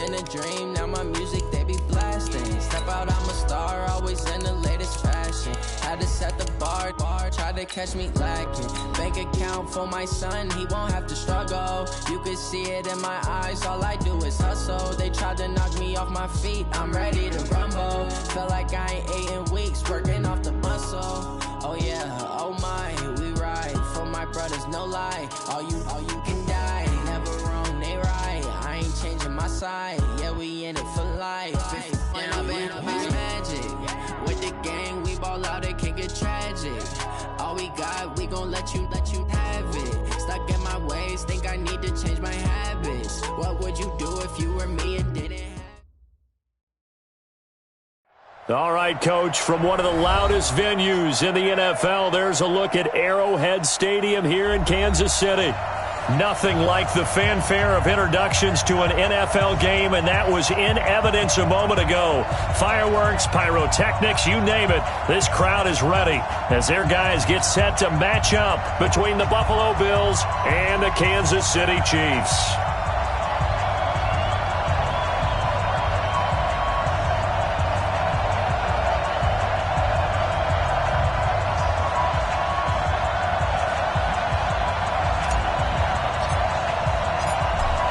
in a dream, now my music, they be blasting. Step out, I'm a star, always in the latest fashion. Had to set the bar, try to catch me lacking. Bank account for my son, he won't have to struggle. You can see it in my eyes, all I do is hustle. They tried to knock me off my feet, I'm ready to rumble. Felt like I ain't ate in weeks, working off the muscle. Oh yeah, oh my, we ride for my brothers, no lie. All you can die, never wrong, they right. I ain't changing my side, yeah, we in it for life. And I've been magic with the gang, we ball out, it can get tragic. All we got, we gon' let you have it. Stuck in my ways, think I need to change my habits. What would you do if you were me and didn't have? All right, Coach, from one of the loudest venues in the NFL, there's a look at Arrowhead Stadium here in Kansas City. Nothing like the fanfare of introductions to an NFL game, and that was in evidence a moment ago. Fireworks, pyrotechnics, you name it. This crowd is ready as their guys get set to match up between the Buffalo Bills and the Kansas City Chiefs.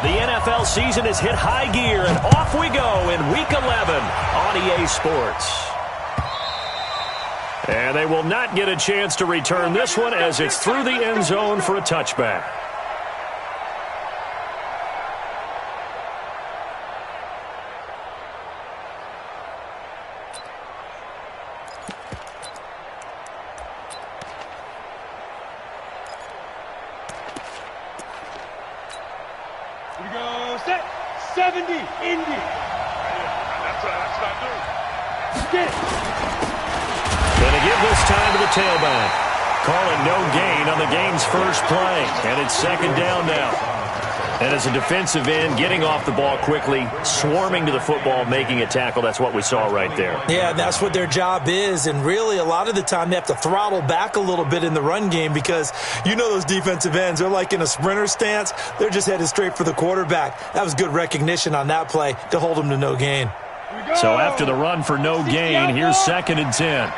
The NFL season has hit high gear, and off we go in Week 11 on EA Sports. And they will not get a chance to return this one as it's through the end zone for a touchback. Here we go, set, 70, Indy. That's not new. Get. Going to give this time to the tailback. Calling no gain on the game's first play. And it's second down now. And as a defensive end, getting off the ball quickly, swarming to the football, making a tackle, that's what we saw right there. Yeah, that's what their job is. And really, a lot of the time, they have to throttle back a little bit in the run game because you know those defensive ends, they're like in a sprinter stance. They're just headed straight for the quarterback. That was good recognition on that play to hold them to no gain. So after the run for no gain, here's 2nd and 10.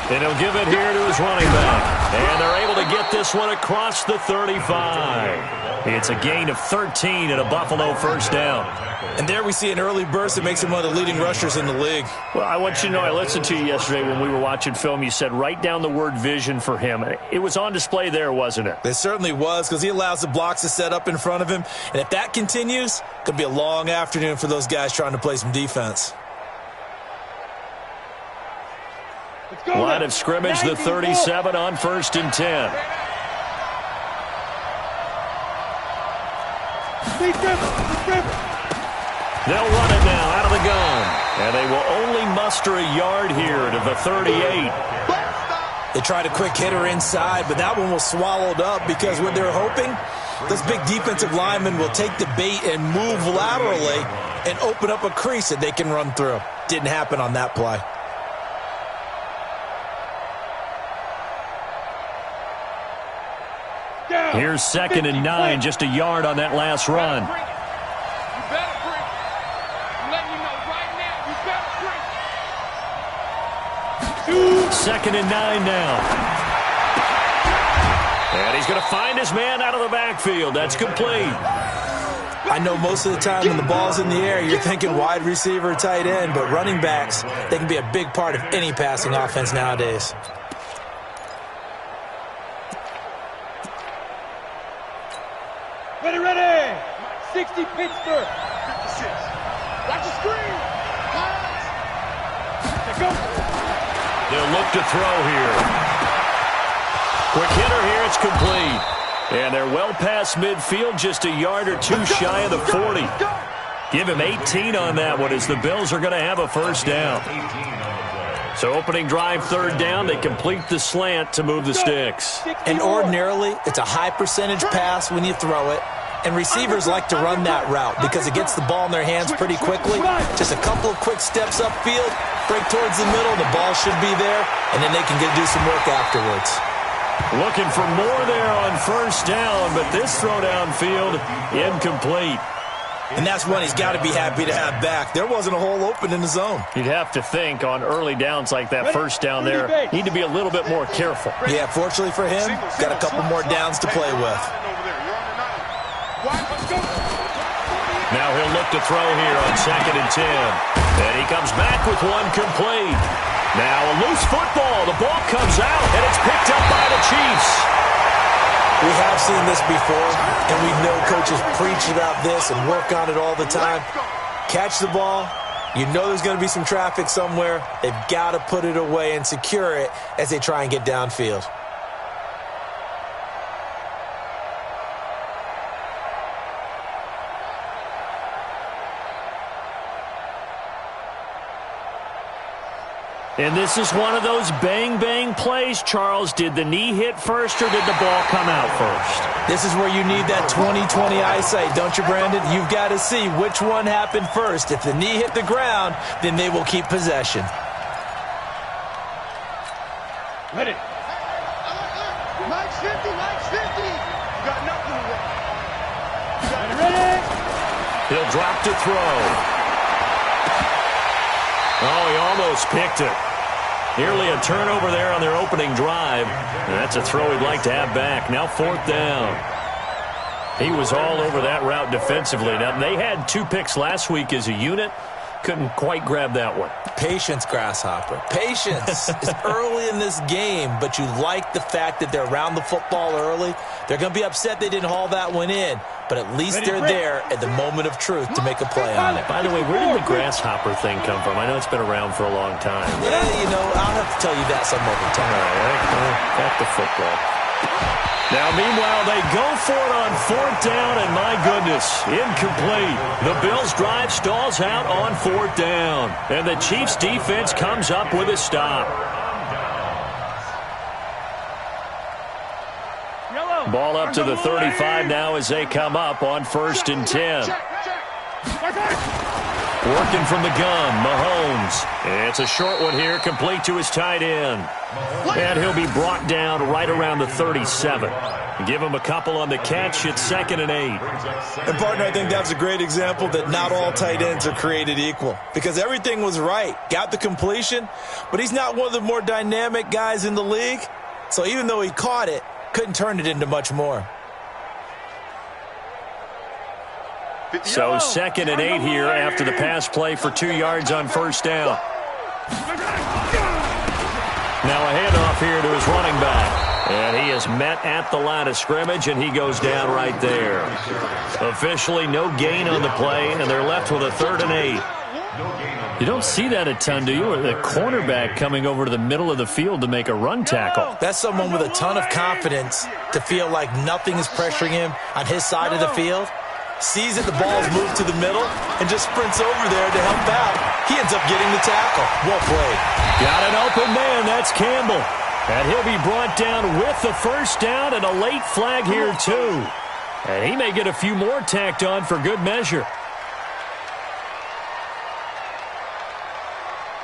And he'll give it here to his running back. And they're able to get this one across the 35. It's a gain of 13 and a Buffalo first down. And there we see an early burst that makes him one of the leading rushers in the league. Well, I want you to know, I listened to you yesterday when we were watching film. You said write down the word vision for him. It was on display there, wasn't it? It certainly was, because he allows the blocks to set up in front of him. And if that continues, it could be a long afternoon for those guys trying to play some defense. Line of scrimmage, the 37 on 1st and 10. They'll run it now out of the gun. And they will only muster a yard here to the 38. They tried a quick hitter inside, but that one was swallowed up because what they're hoping, those big defensive linemen will take the bait and move laterally and open up a crease that they can run through. Didn't happen on that play. Here's 2nd and 9, just a yard on that last run. You better bring it. I'm letting you know right now, you better bring it. 2nd and 9 now. And he's going to find his man out of the backfield. That's complete. I know most of the time when the ball's in the air, you're thinking wide receiver, tight end, but running backs, they can be a big part of any passing offense nowadays. Ready. 60 Pittsburgh. 56. Watch the screen. Go. They'll look to throw here. Quick hitter here, it's complete. And they're well past midfield, just a yard or two shy of the 40. Give him 18 on that one as the Bills are going to have a first down. So opening drive, 3rd down, they complete the slant to move the sticks. And ordinarily, it's a high percentage pass when you throw it. And receivers like to run that route because it gets the ball in their hands pretty quickly. Just a couple of quick steps upfield, break towards the middle, the ball should be there, and then they can do some work afterwards. Looking for more there on first down, but this throw downfield incomplete. And that's one he's got to be happy to have back. There wasn't a hole open in the zone. You'd have to think on early downs like that first down there, need to be a little bit more careful. Yeah, fortunately for him, got a couple more downs to play with. Now he'll look to throw here on 2nd and 10. And he comes back with one complete. Now a loose football. The ball comes out, and it's picked up by the Chiefs. We have seen this before, and we know coaches preach about this and work on it all the time. Catch the ball. You know there's going to be some traffic somewhere. They've got to put it away and secure it as they try and get downfield. And this is one of those bang-bang plays, Charles. Did the knee hit first or did the ball come out first? This is where you need that 20/20 eyesight, don't you, Brandon? You've got to see which one happened first. If the knee hit the ground, then they will keep possession. Ready. Mike's 50, Mike's 50. Got nothing to work. Got it ready. He'll drop to throw. Oh, he almost picked it. Nearly a turnover there on their opening drive. And that's a throw he'd like to have back. Now 4th down. He was all over that route defensively. Now, they had 2 picks last week as a unit. Couldn't quite grab that one. Patience, Grasshopper. Patience. It's early in this game, but you like the fact that they're around the football early. They're going to be upset they didn't haul that one in, but at least they're there at the moment of truth to make a play on it. By the way, where did the grasshopper thing come from? I know it's been around for a long time. Yeah, you know, I'll have to tell you that some other time. All right, back to football. Now, meanwhile, they go for it on 4th down, and my goodness, incomplete. The Bills' drive stalls out on 4th down, and the Chiefs' defense comes up with a stop. Ball up to the 35 now as they come up on 1st and 10. Working from the gun, Mahomes. It's a short one here, complete to his tight end. And he'll be brought down right around the 37. Give him a couple on the catch. It's 2nd and 8. And, partner, I think that's a great example that not all tight ends are created equal. Because everything was right. Got the completion, but he's not one of the more dynamic guys in the league. So even though he caught it, couldn't turn it into much more. So 2nd and 8 here after the pass play for 2 yards on 1st down. Now a handoff here to his running back. And he is met at the line of scrimmage, and he goes down right there. Officially no gain on the play, and they're left with a 3rd and 8. You don't see that a ton, do you? The cornerback coming over to the middle of the field to make a run tackle. That's someone with a ton of confidence to feel like nothing is pressuring him on his side of the field. Sees that the ball's moved to the middle and just sprints over there to help out. He ends up getting the tackle. Well played. Got an open man. That's Campbell. And he'll be brought down with the 1st down and a late flag here, too. And he may get a few more tacked on for good measure.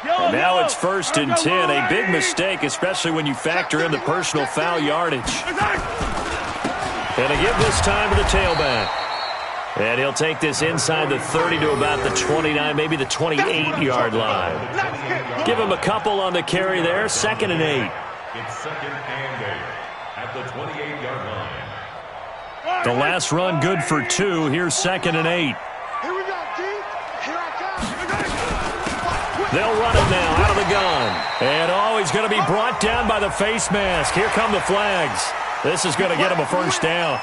And now it's 1st and 10. A big mistake, especially when you factor in the personal foul yardage. And again this time to the tailback. And he'll take this inside the 30 to about the 29, maybe the 28-yard line. Give him a couple on the carry there. 2nd and 8. It's 2nd and 8 at the 28-yard line. The last run good for 2. Here's 2nd and 8. Here we go, D. Here I come. They'll run it now out of the gun. And he's going to be brought down by the face mask. Here come the flags. This is going to get him a 1st down.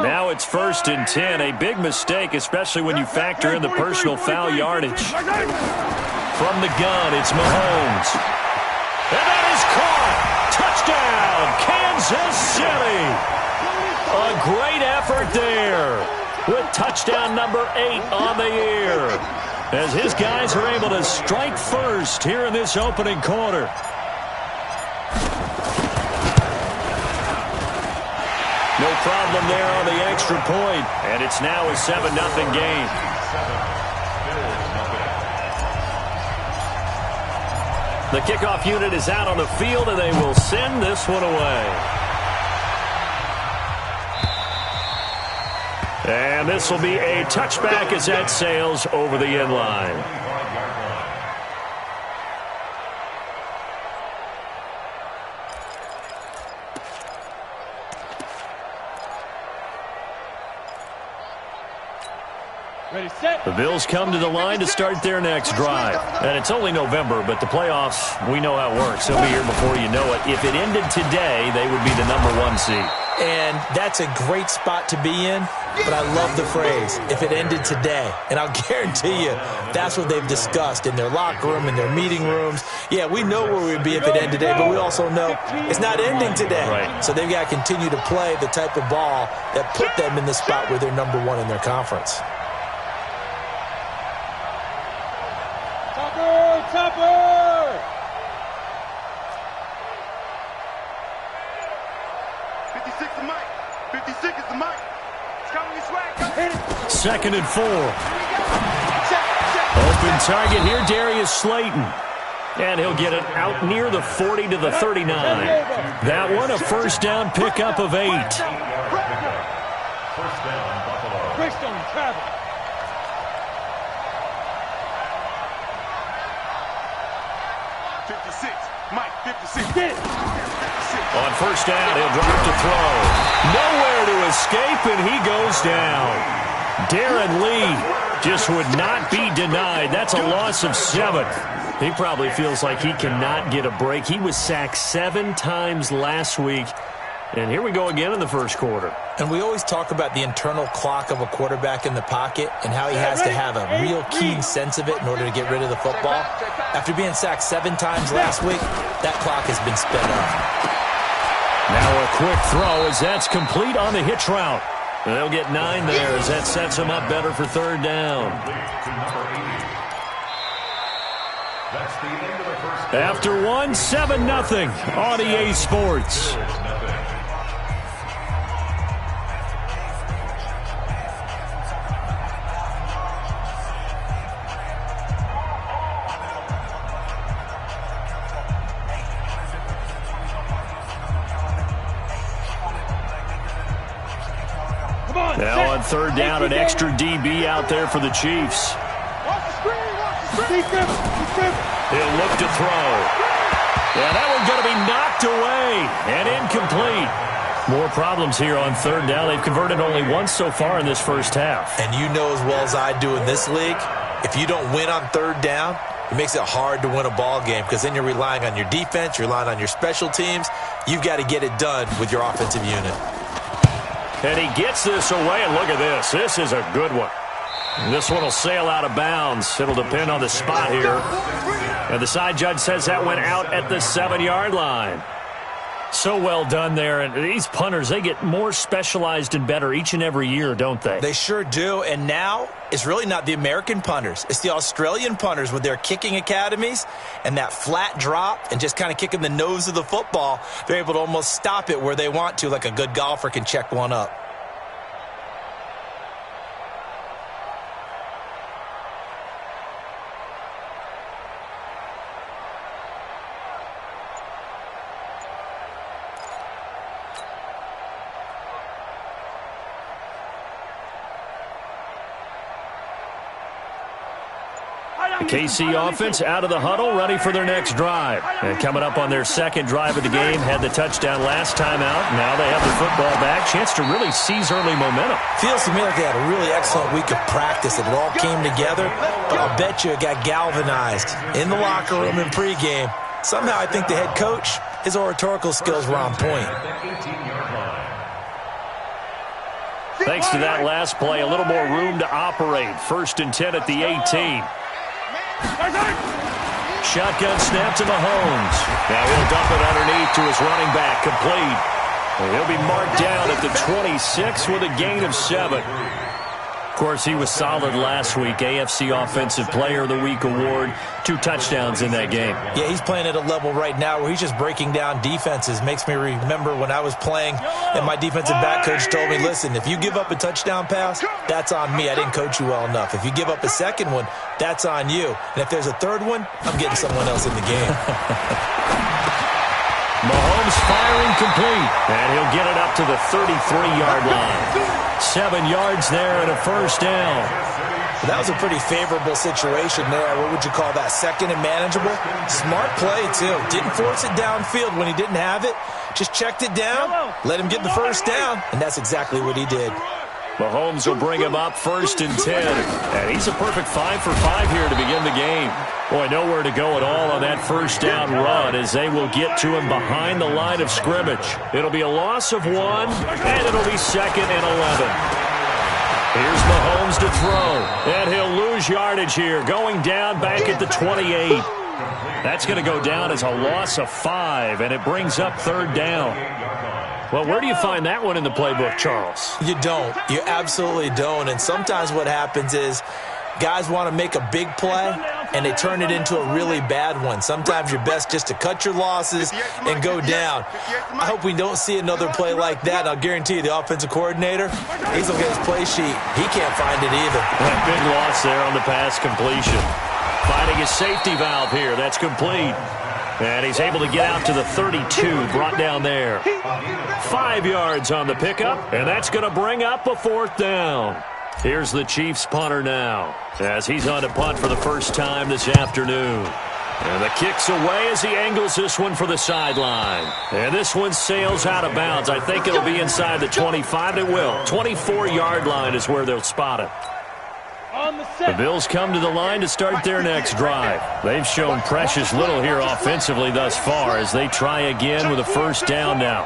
Now it's 1st and 10. A big mistake, especially when you factor in the personal foul yardage. From the gun, it's Mahomes. And that is caught. Touchdown, Kansas City. A great effort there with touchdown number 8 on the year. As his guys are able to strike first here in this opening quarter. No problem there on the extra point. And it's now a 7-0 game. The kickoff unit is out on the field, and they will send this one away. And this will be a touchback as that sails over the end line. Ready, set. The Bills come to the line to start their next drive. And it's only November, but the playoffs, we know how it works. They'll be here before you know it. If it ended today, they would be the #1 seed. And that's a great spot to be in, but I love the phrase, if it ended today. And I'll guarantee you, that's what they've discussed in their locker room, in their meeting rooms. Yeah, we know where we'd be if it ended today, but we also know it's not ending today. Right. So they've got to continue to play the type of ball that put them in the spot where they're #1 in their conference. Topper! 56 is the mic. 56 is the mic. It's coming this way. 2nd and 4. Open target here, Darius Slayton. And he'll get it out near the 40 to the 39. That one, a first down pickup of 8. First down, Buffalo. Bristol, travel. On first down, he'll drop to throw. Nowhere to escape, and he goes down. Darren Lee just would not be denied. That's a loss of 7. He probably feels like he cannot get a break. He was sacked 7 times last week. And here we go again in the first quarter. And we always talk about the internal clock of a quarterback in the pocket and how he has to have a real keen sense of it in order to get rid of the football. After being sacked 7 times last week, that clock has been sped up. Now a quick throw as that's complete on the hitch route. They'll get 9 there as that sets them up better for third down. After 1, 7-0 on EA Sports. Now on third down, an extra DB out there for the Chiefs. He'll look to throw. Yeah, that one's going to be knocked away and incomplete. More problems here on third down. They've converted only once so far in this first half. And you know as well as I do in this league, if you don't win on third down, it makes it hard to win a ball game because then you're relying on your defense, you're relying on your special teams. You've got to get it done with your offensive unit. And he gets this away, and look at this. This is a good one. This one will sail out of bounds. It'll depend on the spot here. And the side judge says that went out at the 7-yard line. So well done there. And these punters, they get more specialized and better each and every year, don't they? They sure do. And now it's really not the American punters. It's the Australian punters with their kicking academies and that flat drop and just kind of kicking the nose of the football. They're able to almost stop it where they want to, like a good golfer can check one up. The KC offense out of the huddle, ready for their next drive. And coming up on their second drive of the game, had the touchdown last time out. Now they have the football back. Chance to really seize early momentum. Feels to me like they had a really excellent week of practice and it all came together. But I'll bet you it got galvanized in the locker room in pregame. Somehow I think the head coach, his oratorical skills were on point. Thanks to that last play, a little more room to operate. 1st and 10 at the 18. Shotgun snap to Mahomes. Now he'll dump it underneath to his running back, complete. And he'll be marked down at the 26 with a gain of 7. Of course, he was solid last week. AFC Offensive Player of the Week award. 2 touchdowns in that game. Yeah, he's playing at a level right now where he's just breaking down defenses. Makes me remember when I was playing and my defensive back coach told me, listen, if you give up a touchdown pass, that's on me. I didn't coach you well enough. If you give up a second one, that's on you. And if there's a third one, I'm getting someone else in the game. Mahomes firing complete, and he'll get it up to the 33-yard line. 7 yards there and a first down. That was a pretty favorable situation there. What would you call that? Second and manageable? Smart play, too. Didn't force it downfield when he didn't have it. Just checked it down, let him get the first down, and that's exactly what he did. Mahomes will bring him up 1st and 10. And he's a perfect 5 for 5 here to begin the game. Boy, nowhere to go at all on that first down run as they will get to him behind the line of scrimmage. It'll be a loss of 1, and it'll be 2nd and 11. Here's Mahomes to throw, and he'll lose yardage here, going down back at the 28. That's going to go down as a loss of 5, and it brings up 3rd down. Well, where do you find that one in the playbook, Charles? You don't. You absolutely don't. And sometimes what happens is guys want to make a big play, and they turn it into a really bad one. Sometimes you're best just to cut your losses and go down. I hope we don't see another play like that. And I'll guarantee you the offensive coordinator, he's looking at his play sheet. He can't find it either. That big loss there on the pass completion. Finding his safety valve here. That's complete. And he's able to get out to the 32, brought down there. 5 yards on the pickup, and that's going to bring up a 4th down. Here's the Chiefs punter now, as he's on to punt for the first time this afternoon. And the kick's away as he angles this one for the sideline. And this one sails out of bounds. I think it'll be inside the 25. It will. 24-yard line is where they'll spot it. The Bills come to the line to start their next drive. They've shown precious little here offensively thus far as they try again with a first down now.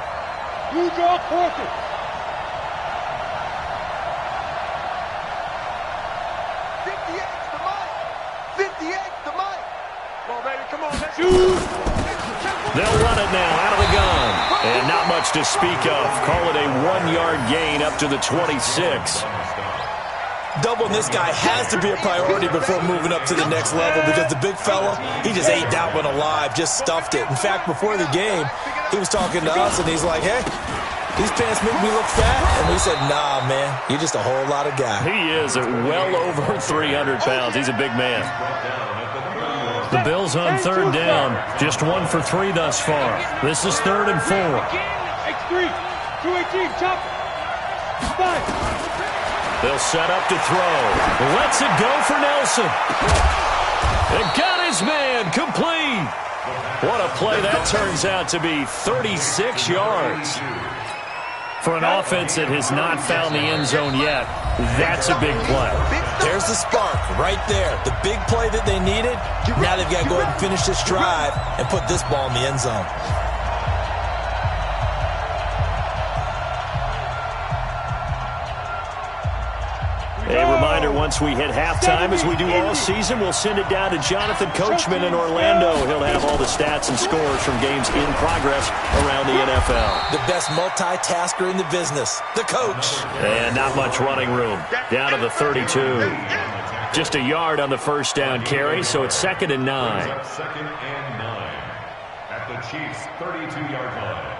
You draw quarter. They'll run it now out of the gun. And not much to speak of. Call it a 1-yard gain up to the 26. Doubling this guy has to be a priority before moving up to the next level because the big fella, he just ate that one alive, just stuffed it. In fact, before the game, he was talking to us, and he's like, hey, these pants make me look fat. And we said, nah, man, you're just a whole lot of guy. He is at well over 300 pounds. He's a big man. The Bills on 3rd down, just 1 for 3 thus far. This is 3rd and 4. X3, 218, chop. 5. They'll set up to throw. Lets it go for Nelson. And got his man complete. What a play that turns out to be. 36 yards. For an offense that has not found the end zone yet, that's a big play. There's the spark right there. The big play that they needed. Now they've got to go ahead and finish this drive and put this ball in the end zone. A reminder, once we hit halftime, as we do all season, we'll send it down to Jonathan Coachman in Orlando. He'll have all the stats and scores from games in progress around the NFL. The best multitasker in the business, the coach. And not much running room. Down to the 32. Just a yard on the first down carry, so it's 2nd and 9. 2nd and 9 at the Chiefs' 32-yard line.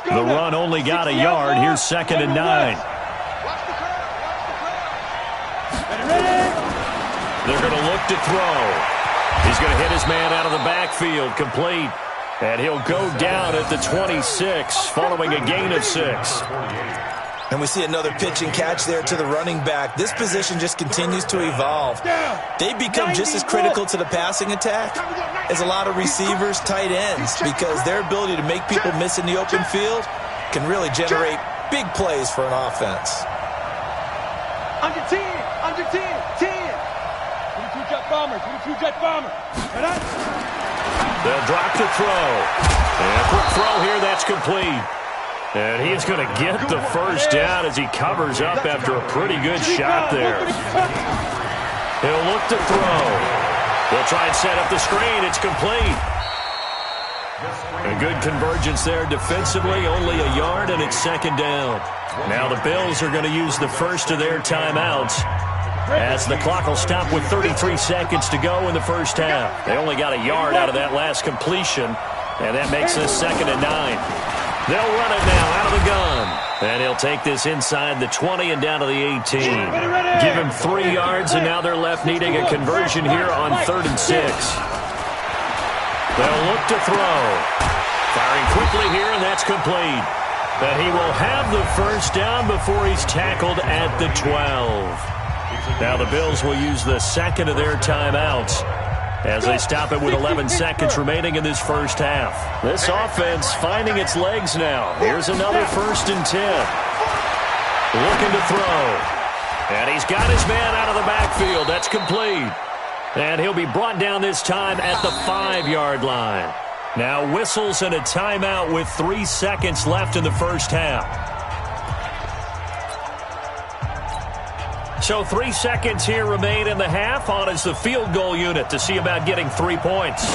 The run only got a yard. Here's 2nd and 9. They're going to look to throw. He's going to hit his man out of the backfield, complete. And he'll go down at the 26, following a gain of 6. And we see another pitch and catch there to the running back. This position just continues to evolve. They've become just as critical to the passing attack as a lot of receivers, tight ends, because their ability to make people miss in the open field can really generate big plays for an offense. Under 10, under 10, 10. 22 jet bomber, 22 jet bomber. They'll drop to throw. And a quick throw here, that's complete. And he's going to get the first down as he covers up after a pretty good shot there. He'll look to throw. They'll try and set up the screen. It's complete. A good convergence there defensively, only a yard, and it's second down. Now the Bills are going to use the first of their timeouts as the clock will stop with 33 seconds to go in the first half. They only got a yard out of that last completion, and that makes this 2nd and 9. They'll run it now out of the gun. And he'll take this inside the 20 and down to the 18. Give him 3 yards, and now they're left needing a conversion here on 3rd and 6. They'll look to throw. Firing quickly here, and that's complete. But he will have the first down before he's tackled at the 12. Now the Bills will use the second of their timeouts as they stop it with 11 seconds remaining in this first half. This offense finding its legs now. Here's another 1st and 10. Looking to throw. And he's got his man out of the backfield. That's complete. And he'll be brought down this time at the 5-yard line. Now whistles and a timeout with 3 seconds left in the first half. So 3 seconds here remain in the half. On is the field goal unit to see about getting 3 points.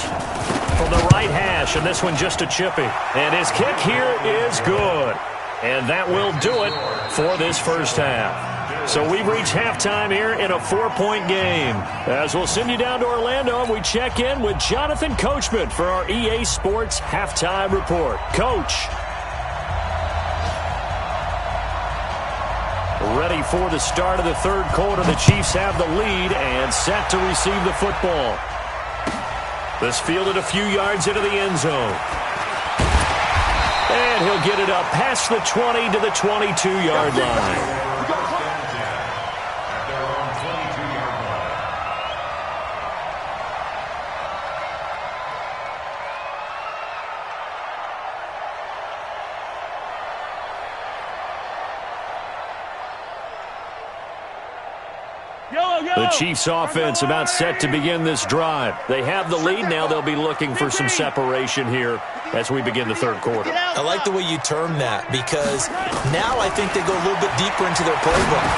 From the right hash, and this one just a chippy. And his kick here is good. And that will do it for this first half. So we've reached halftime here in a 4-point game. As we'll send you down to Orlando, and we check in with Jonathan Coachman for our EA Sports Halftime Report. Coach. Ready for the start of the 3rd quarter. The Chiefs have the lead and set to receive the football. This fielded a few yards into the end zone. And he'll get it up past the 20 to the 22-yard line. The Chiefs offense about set to begin this drive. They have the lead. Now they'll be looking for some separation here as we begin the 3rd quarter. I like the way you term that, because now I think they go a little bit deeper into their playbook.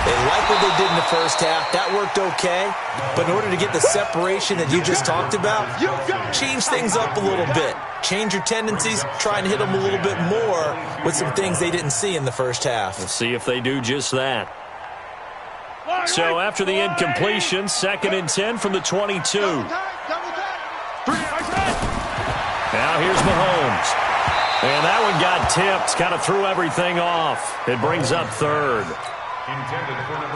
They like what they did in the first half. That worked okay. But in order to get the separation that you just talked about, change things up a little bit. Change your tendencies. Try and hit them a little bit more with some things they didn't see in the first half. We'll see if they do just that. So after the incompletion, 2nd and 10 from the 22. Now here's Mahomes. And that one got tipped, kind of threw everything off. It brings up 3rd.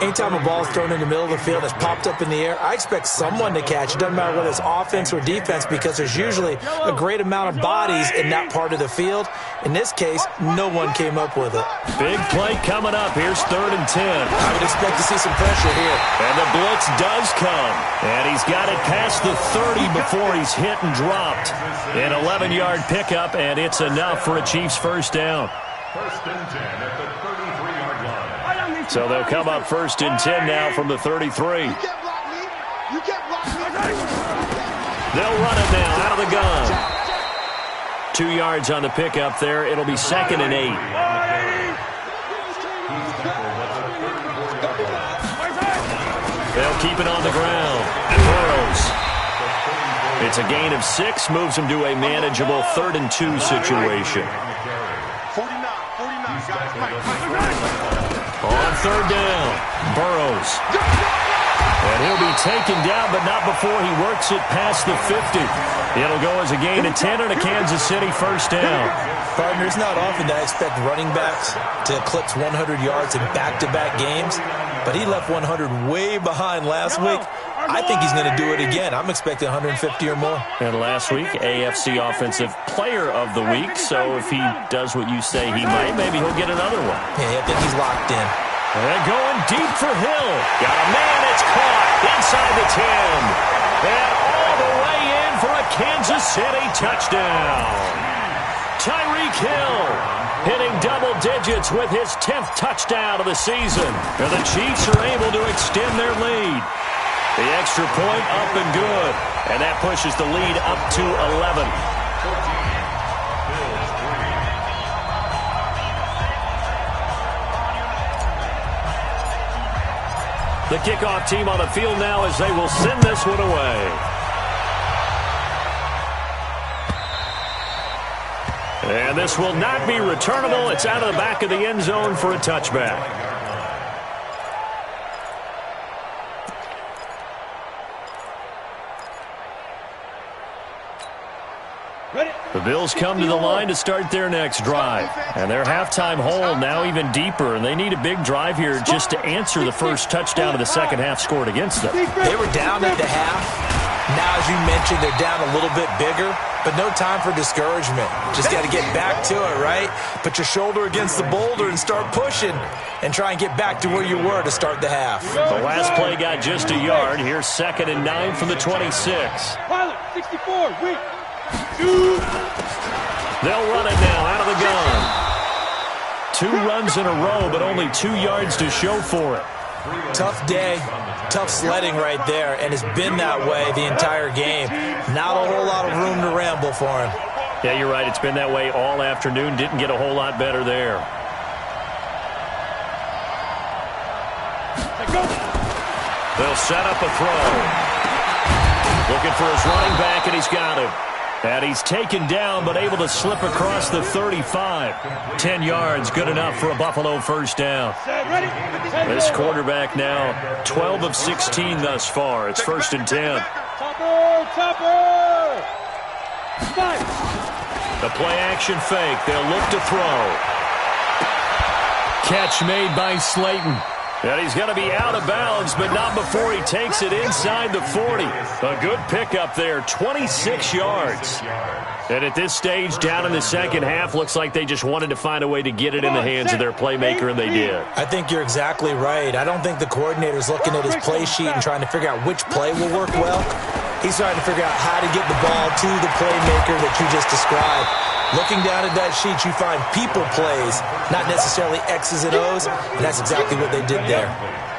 Anytime a ball's thrown in the middle of the field that's popped up in the air, I expect someone to catch it. Doesn't matter whether it's offense or defense, because there's usually a great amount of bodies in that part of the field. In this case, no one came up with it. Big play coming up. Here's 3rd and 10. I would expect to see some pressure here. And the blitz does come. And he's got it past the 30 before he's hit and dropped. An 11-yard pickup, and it's enough for a Chiefs first down. 1st and 10 at the 33-yard line. So they'll come up 1st and 10 now from the 33. You can't block me. You can't block me. They'll run it now out of the gun. 2 yards on the pickup there. It'll be 2nd and 8. They'll keep it on the ground. Burrows. It's a gain of 6. Moves them to a manageable 3rd and 2 situation. 49, guys. On 3rd down, Burrows. And he'll be taken down, but not before he works it past the 50. It'll go as a gain of 10 and a Kansas City first down. Partner, it's not often that I expect running backs to eclipse 100 yards in back-to-back games, but he left 100 way behind last week. I think he's going to do it again. I'm expecting 150 or more. And last week, AFC Offensive Player of the Week. So if he does what you say he might, maybe he'll get another one. Yeah, I think he's locked in. And going deep for Hill. Got a man, it's caught inside the 10. And all the way in for a Kansas City touchdown. Tyreek Hill hitting double digits with his 10th touchdown of the season. And the Chiefs are able to extend their lead. The extra point up and good. And that pushes the lead up to 11. The kickoff team on the field now as they will send this one away. And this will not be returnable. It's out of the back of the end zone for a touchback. The Bills come to the line to start their next drive. And their halftime hole now even deeper. And they need a big drive here just to answer the first touchdown of the second half scored against them. They were down at the half. Now, as you mentioned, they're down a little bit bigger, but no time for discouragement. Just got to get back to it, right? Put your shoulder against the boulder and start pushing and try and get back to where you were to start the half. The last play got just a yard. Here's 2nd and 9 from the 26. Pilot, 64, wait. They'll run it now out of the gun. 2 runs in a row, but only 2 yards to show for it. Tough day, tough sledding right there, and it's been that way the entire game. Not a whole lot of room to ramble for him. Yeah, you're right. It's been that way all afternoon. Didn't get a whole lot better there. They'll set up a throw. Looking for his running back, and he's got him. And he's taken down, but able to slip across the 35. 10 yards, good enough for a Buffalo first down. This quarterback now 12 of 16 thus far. It's 1st and 10. Topper! The play-action fake. They'll look to throw. Catch made by Slayton. And he's going to be out of bounds, but not before he takes it inside the 40. A good pickup there, 26 yards. And at this stage, down in the second half, looks like they just wanted to find a way to get it in the hands of their playmaker, and they did. I think you're exactly right. I don't think the coordinator's looking at his play sheet and trying to figure out which play will work well. He's trying to figure out how to get the ball to the playmaker that you just described. Looking down at that sheet, you find people plays, not necessarily X's and O's, and that's exactly what they did there.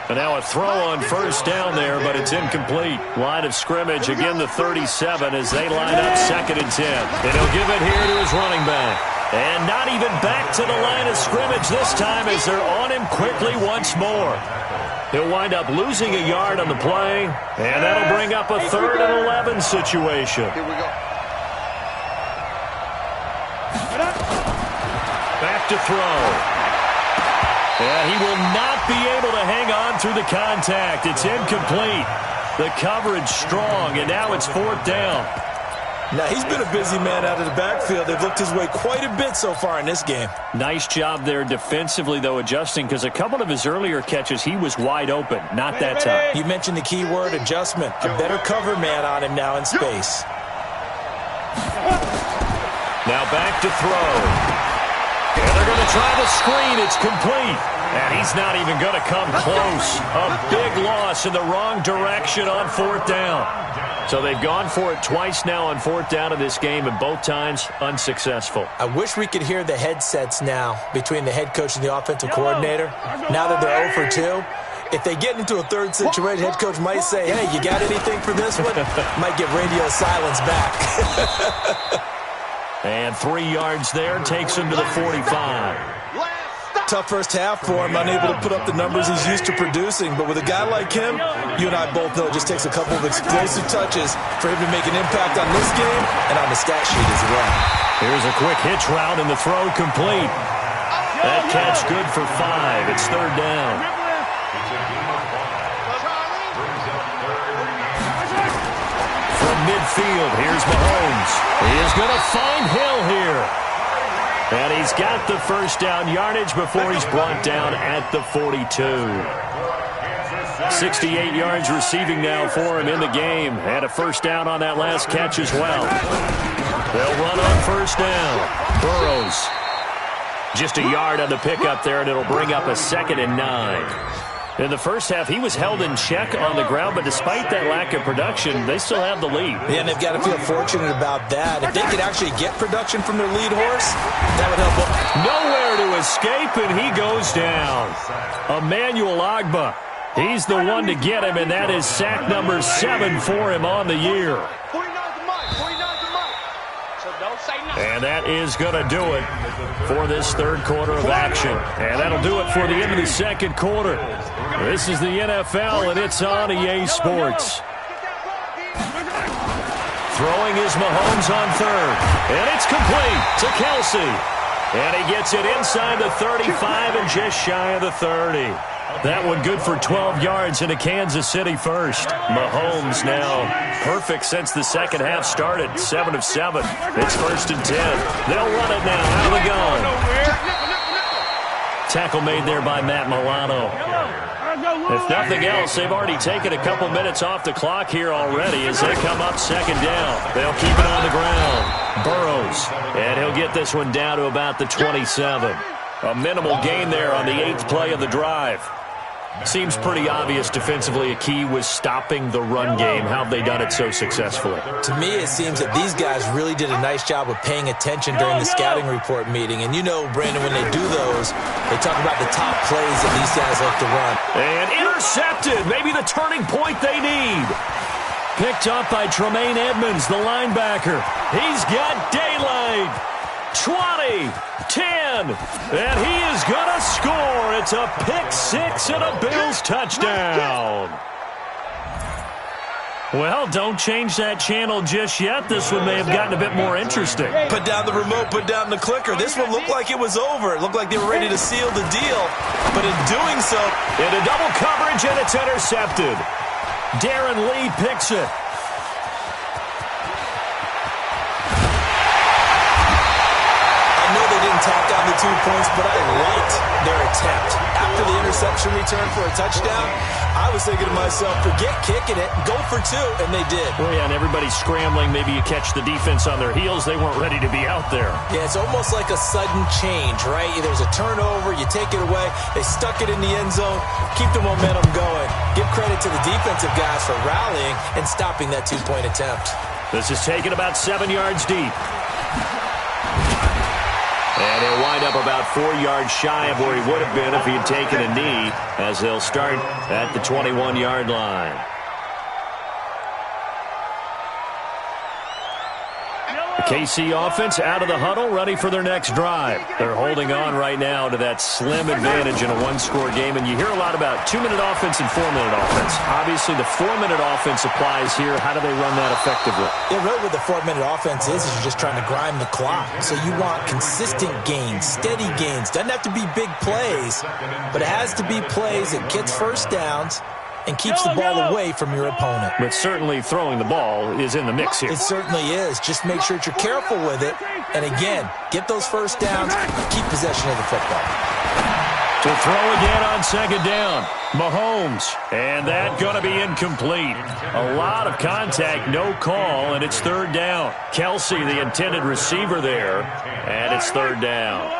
And now a throw on first down there, but it's incomplete. Line of scrimmage, again the 37 as they line up 2nd and 10. And he'll give it here to his running back. And not even back to the line of scrimmage this time as they're on him quickly once more. He'll wind up losing a yard on the play, and that'll bring up a 3rd and 11 situation. Here we go. Back to throw. And he will not be able to hang on through the contact. It's incomplete. The coverage strong, and now it's 4th down. Now, he's been a busy man out of the backfield. They've looked his way quite a bit so far in this game. Nice job there defensively, though, adjusting, because a couple of his earlier catches, he was wide open. Not that time. You mentioned the key word, adjustment. A better cover man on him now in space. Now back to throw. And they're going to try the screen. It's complete. And he's not even going to come close. A big loss in the wrong direction on 4th down. So they've gone for it twice now on 4th down in this game, and both times unsuccessful. I wish we could hear the headsets now between the head coach and the offensive coordinator. Now that they're 0 for 2, if they get into a third situation, head coach might say, hey, you got anything for this one? Might get radio silence back. And 3 yards there takes him to the 45. Tough first half for him, unable to put up the numbers he's used to producing. But with a guy like him, you and I both know it just takes a couple of explosive touches for him to make an impact on this game and on the stat sheet as well. Here's a quick hitch route, and the throw complete. That catch good for 5. It's 3rd down. Midfield, here's Mahomes. He is going to find Hill here. And he's got the first down yardage before he's brought down at the 42. 68 yards receiving now for him in the game. Had a first down on that last catch as well. They'll run on first down. Burrows. Just a yard on the pickup there, and it'll bring up a 2nd and 9. In the first half, he was held in check on the ground, but despite that lack of production, they still have the lead. Yeah, and they've got to feel fortunate about that. If they could actually get production from their lead horse, that would help them. Nowhere to escape, and he goes down. Emmanuel Ogbah, he's the one to get him, and that is sack number 7 for him on the year. 49's the mic. 49's the mic. So don't say nothing. And that is going to do it for this 3rd quarter of action. And that'll do it for the end of the 2nd quarter. This is the NFL, and it's on EA Sports. Throwing is Mahomes on third. And it's complete to Kelsey. And he gets it inside the 35 and just shy of the 30. That one good for 12 yards into Kansas City first. Mahomes now perfect since the second half started. 7 of 7. It's 1st and 10. They'll run it now out of the gun. Tackle made there by Matt Milano. If nothing else, they've already taken a couple minutes off the clock here already as they come up 2nd down. They'll keep it on the ground. Burrows, and he'll get this one down to about the 27. A minimal gain there on the 8th play of the drive. Seems pretty obvious defensively a key was stopping the run game. How have they done it so successfully? To me, it seems that these guys really did a nice job of paying attention during the scouting report meeting. And you know, Brandon, when they do those, they talk about the top plays that these guys like to run. And intercepted. Maybe the turning point they need. Picked up by Tremaine Edmonds, the linebacker. He's got daylight. 20, 10, and he is going to score. It's a pick-6 and a Bills touchdown. Well, don't change that channel just yet. This one may have gotten a bit more interesting. Put down the remote, put down the clicker. This one looked like it was over. It looked like they were ready to seal the deal, but in doing so, into double coverage, and it's intercepted. Darren Lee picks it. Tapped down the 2 points, but I liked their attempt. After the interception return for a touchdown, I was thinking to myself, forget kicking it, go for 2, and they did. Well, yeah, and everybody's scrambling. Maybe you catch the defense on their heels. They weren't ready to be out there. Yeah, it's almost like a sudden change, right? There's a turnover, you take it away, they stuck it in the end zone, keep the momentum going. Give credit to the defensive guys for rallying and stopping that 2-point attempt. This is taken about 7 yards deep. And he'll wind up about 4 yards shy of where he would have been if he had taken a knee, as they'll start at the 21-yard line. The KC offense out of the huddle, ready for their next drive. They're holding on right now to that slim advantage in a one-score game, and you hear a lot about 2-minute offense and 4-minute offense. Obviously, the 4-minute offense applies here. How do they run that effectively? Yeah, really what the 4-minute offense is you're just trying to grind the clock. So you want consistent gains, steady gains. Doesn't have to be big plays, but it has to be plays that gets first downs and keeps the ball away from your opponent. But certainly throwing the ball is in the mix here. It certainly is. Just make sure that you're careful with it. And again, get those first downs, keep possession of the football. To throw again on 2nd down, Mahomes. And that going to be incomplete. A lot of contact, no call, and it's 3rd down. Kelsey, the intended receiver there, and it's 3rd down.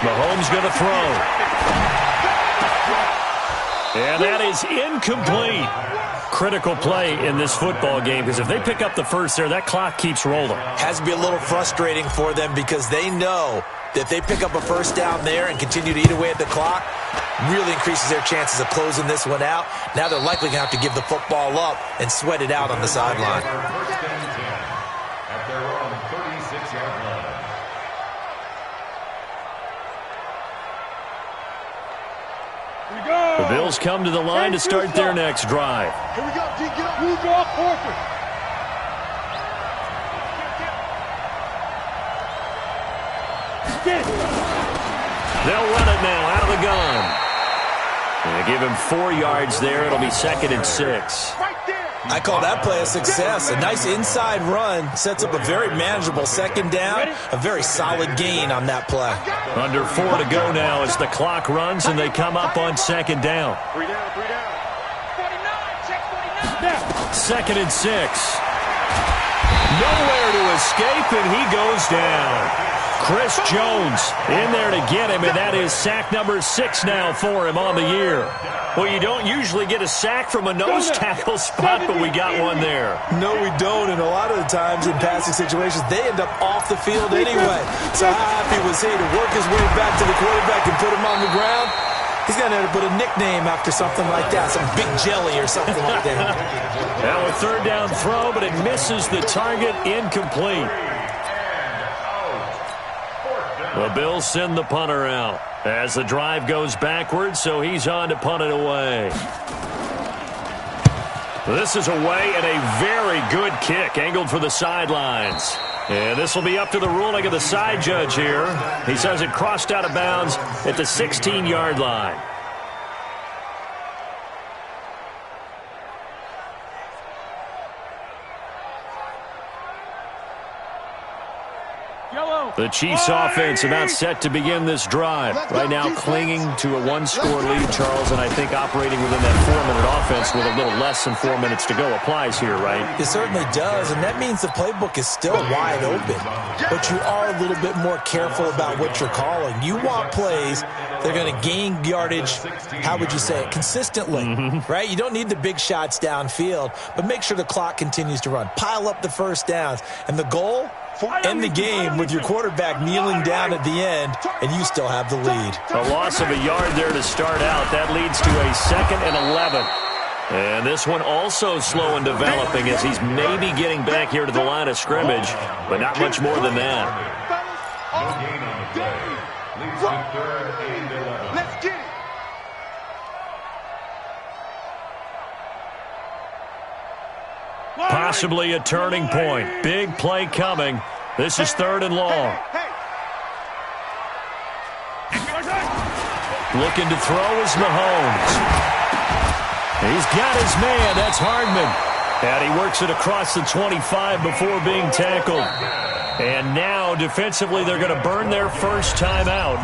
Mahomes going to throw. And that is incomplete. Critical play in this football game, because if they pick up the first there, that clock keeps rolling. Has to be a little frustrating for them because they know that if they pick up a first down there and continue to eat away at the clock, really increases their chances of closing this one out. Now they're likely going to have to give the football up and sweat it out on the sideline. At their own 36-yard line. The Bills come to the line to start their next drive. Here we go, G, get up. Who's off Horford? They'll run it now out of the gun. And they give him 4 yards there. It'll be 2nd and 6. I call that play a success. A nice inside run sets up a very manageable 2nd down. A very solid gain on that play. Under 4 to go now as the clock runs and they come up on 2nd down. 3 down, 3 down. 2nd and 6. Nowhere to escape, and he goes down. Chris Jones in there to get him, and that is sack number 6 now for him on the year. Well, you don't usually get a sack from a nose tackle spot, but we got one there. No, we don't, and a lot of the times in passing situations, they end up off the field anyway. So how happy was he to work his way back to the quarterback and put him on the ground? He's going to have to put a nickname after something like that, some Big Jelly or something like that. Now a 3rd down throw, but it misses the target, incomplete. The Bills send the punter out as the drive goes backwards, so he's on to punt it away. This is away and a very good kick angled for the sidelines. And this will be up to the ruling of the side judge here. He says it crossed out of bounds at the 16-yard line. The Chiefs offense about set to begin this drive. Right now clinging to a one-score lead, Charles, and I think operating within that 4-minute offense with a little less than 4 minutes to go applies here, right? It certainly does, and that means the playbook is still wide open. But you are a little bit more careful about what you're calling. You want plays that are going to gain yardage, how would you say it, consistently, right? You don't need the big shots downfield, but make sure the clock continues to run. Pile up the first downs, and the goal, end the game with your quarterback kneeling down at the end, and you still have the lead. A loss of a yard there to start out. That leads to a 2nd and 11. And this one also slow in developing as he's maybe getting back here to the line of scrimmage, but not much more than that. No gain on the play. Leads to 3rd and 11. Let's get it. Possibly a turning point. Big play coming. This is 3rd and long. Looking to throw is Mahomes. He's got his man. That's Hardman. And he works it across the 25 before being tackled. And now, defensively, they're going to burn their first time out.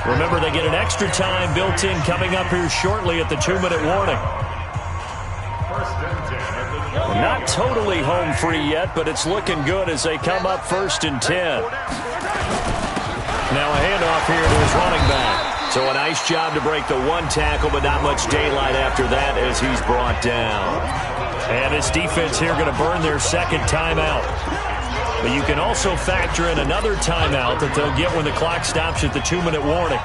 Remember, they get an extra time built in coming up here shortly at the 2-minute warning. Not totally home free yet, but it's looking good as they come up 1st and 10. Now a handoff here to his running back. So a nice job to break the one tackle, but not much daylight after that as he's brought down. And this defense here going to burn their 2nd timeout. But you can also factor in another timeout that they'll get when the clock stops at the 2-minute warning.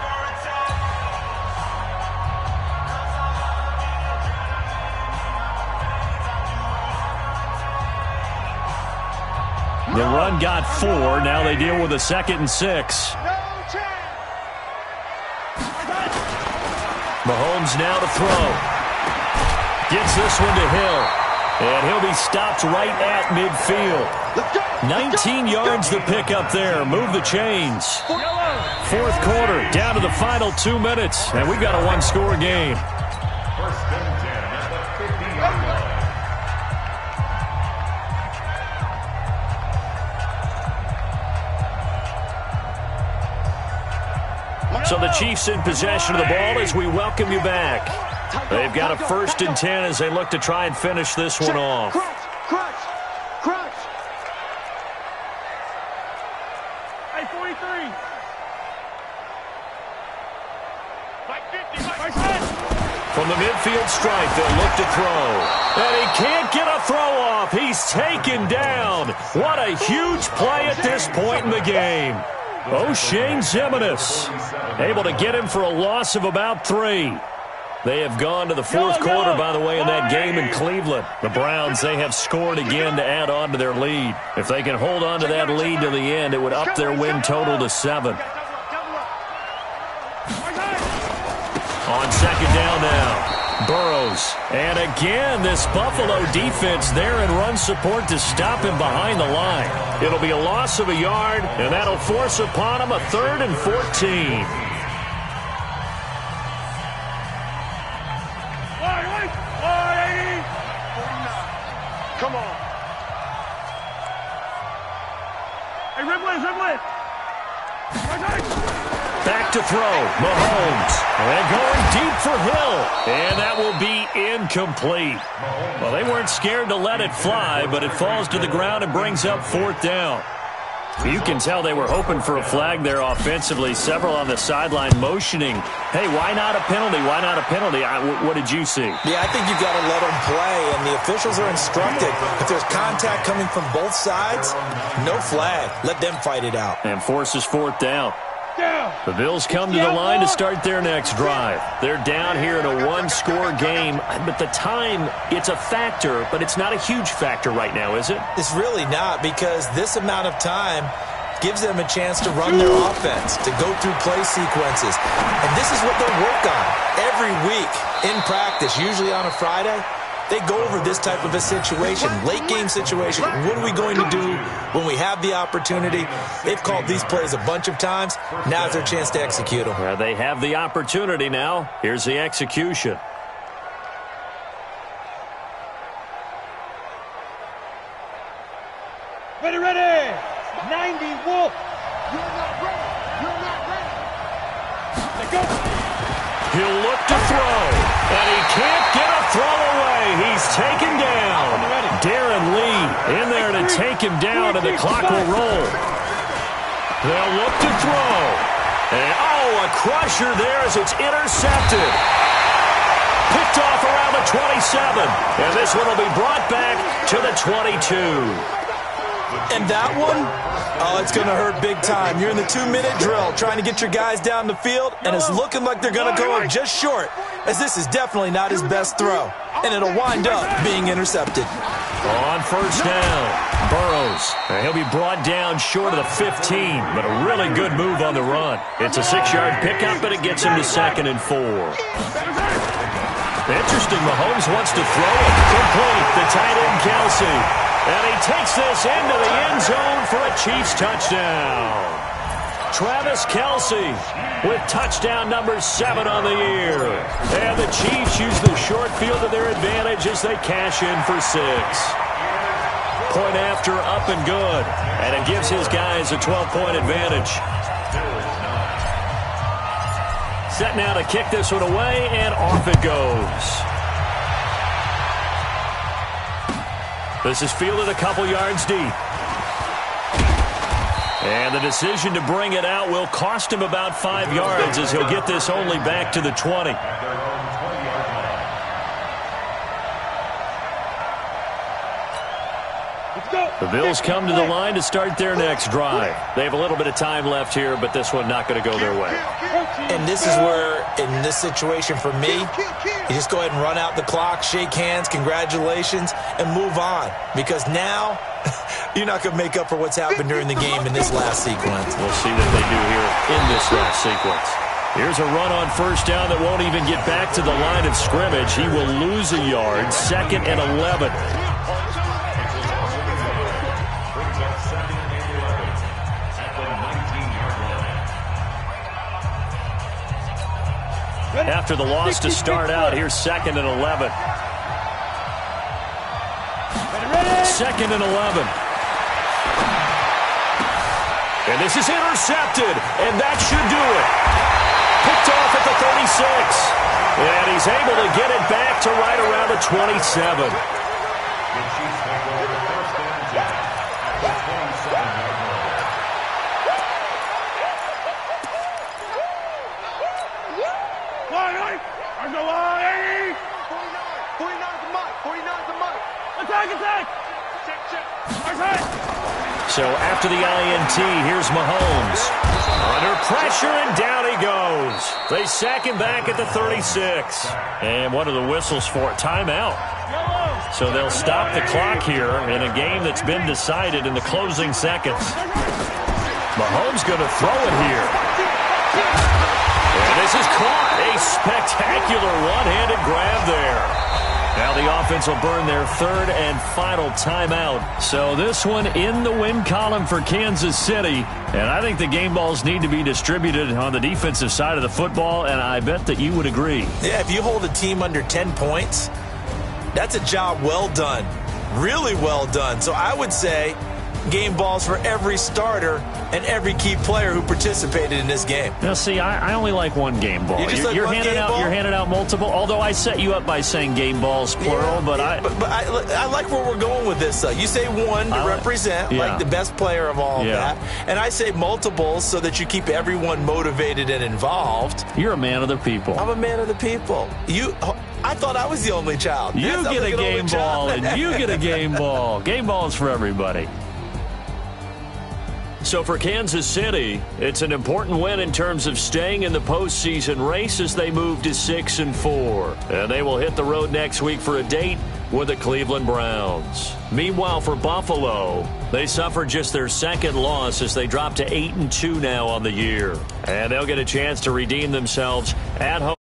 The run got 4. Now they deal with a 2nd and 6. Mahomes now to throw. Gets this one to Hill. And he'll be stopped right at midfield. 19 yards to pick up there. Move the chains. 4th quarter, down to the final 2 minutes. And we've got a one-score game. 1st and 10 at the 50-yard line. So the Chiefs in possession of the ball as we welcome you back. They've got a 1st and 10 as they look to try and finish this one off. Crunch. 43. From the midfield stripe, they'll look to throw. And he can't get a throw off. He's taken down. What a huge play at this point in the game. O'Shane Ximines able to get him for a loss of about 3. They have gone to the 4th quarter, by the way, in that game in Cleveland. The Browns, they have scored again to add on to their lead. If they can hold on to that lead to the end, it would up their win total to 7. On 2nd down now. Burrows. And again, this Buffalo defense there in run support to stop him behind the line. It'll be a loss of a yard, and that'll force upon him a 3rd and 14. Come on. Hey, Rimley. Back to throw. Mahomes. And going deep for Hill. And that will be incomplete. Well, they weren't scared to let it fly, but it falls to the ground and brings up 4th down. You can tell they were hoping for a flag there offensively. Several on the sideline motioning, hey, why not a penalty? Why not a penalty? What did you see? Yeah, I think you've got to let them play, and the officials are instructed. If there's contact coming from both sides, no flag. Let them fight it out. And forces 4th down. The Bills come to the line to start their next drive. They're down here in a one-score game, but the time, it's a factor, but it's not a huge factor right now, is it? It's really not, because this amount of time, gives them a chance to run their offense, to go through play sequences. And this is what they'll work on every week in practice, usually on a Friday. They go over this type of a situation, late-game situation. What are we going to do when we have the opportunity? They've called these plays a bunch of times. Now's their chance to execute them. They have the opportunity now. Here's the execution. Ready, ready! 90, Wolf! You're not ready. You're not ready. Let go! He'll look to throw, and he can't get a throw away. He's taken down. Darren Lee in there to take him down, and the clock will roll. They'll look to throw. And, a crusher there as it's intercepted. Picked off around the 27. And this one will be brought back to the 22. And that one, it's going to hurt big time. You're in the 2-minute drill trying to get your guys down the field, and it's looking like they're going to go just short, as this is definitely not his best throw. And it'll wind up being intercepted. On first down, Burrows. He'll be brought down short of the 15, but a really good move on the run. It's a 6-yard pickup, but it gets him to 2nd and 4. Interesting, Mahomes wants to throw it. Complete, the tight end Kelsey. And he takes this into the end zone for a Chiefs touchdown. Travis Kelsey with touchdown number 7 on the year. And the Chiefs use the short field to their advantage as they cash in for 6. Point after, up and good. And it gives his guys a 12-point advantage. Set now to kick this one away, and off it goes. This is fielded a couple yards deep. And the decision to bring it out will cost him about 5 yards as he'll get this only back to the 20. The Bills come to the line to start their next drive. They have a little bit of time left here, but this one not going to go their way. And this is where, in this situation for me, you just go ahead and run out the clock, shake hands, congratulations, and move on. Because now, you're not going to make up for what's happened during the game in this last sequence. We'll see what they do here in this last sequence. Here's a run on first down that won't even get back to the line of scrimmage. He will lose a yard, 2nd and 11. After the loss to start out, here's 2nd and 11. 2nd and 11. And this is intercepted, and that should do it. Picked off at the 36. And he's able to get it back to right around the 27. So after the INT, here's Mahomes. Under pressure, and down he goes. They sack him back at the 36. And what are the whistles for? Timeout. So they'll stop the clock here in a game that's been decided in the closing seconds. Mahomes going to throw it here. And this is caught. A spectacular one-handed grab there. Now the offense will burn their 3rd and final timeout. So this one in the win column for Kansas City. And I think the game balls need to be distributed on the defensive side of the football, and I bet that you would agree. Yeah, if you hold a team under 10 points, that's a job well done. Really well done. So I would say game balls for every starter and every key player who participated in this game. Now, see, I only like one game ball. You're handing out multiple. Although I set you up by saying game balls plural, but I like where we're going with this. You say one to represent like the best player of all of that, and I say multiples so that you keep everyone motivated and involved. You're a man of the people. I'm a man of the people. I thought I was the only child. You get a game ball, and you get a game ball. Game balls for everybody. So for Kansas City, it's an important win in terms of staying in the postseason race as they move to 6-4. And they will hit the road next week for a date with the Cleveland Browns. Meanwhile, for Buffalo, they suffered just their second loss as they drop to 8-2 now on the year. And they'll get a chance to redeem themselves at home.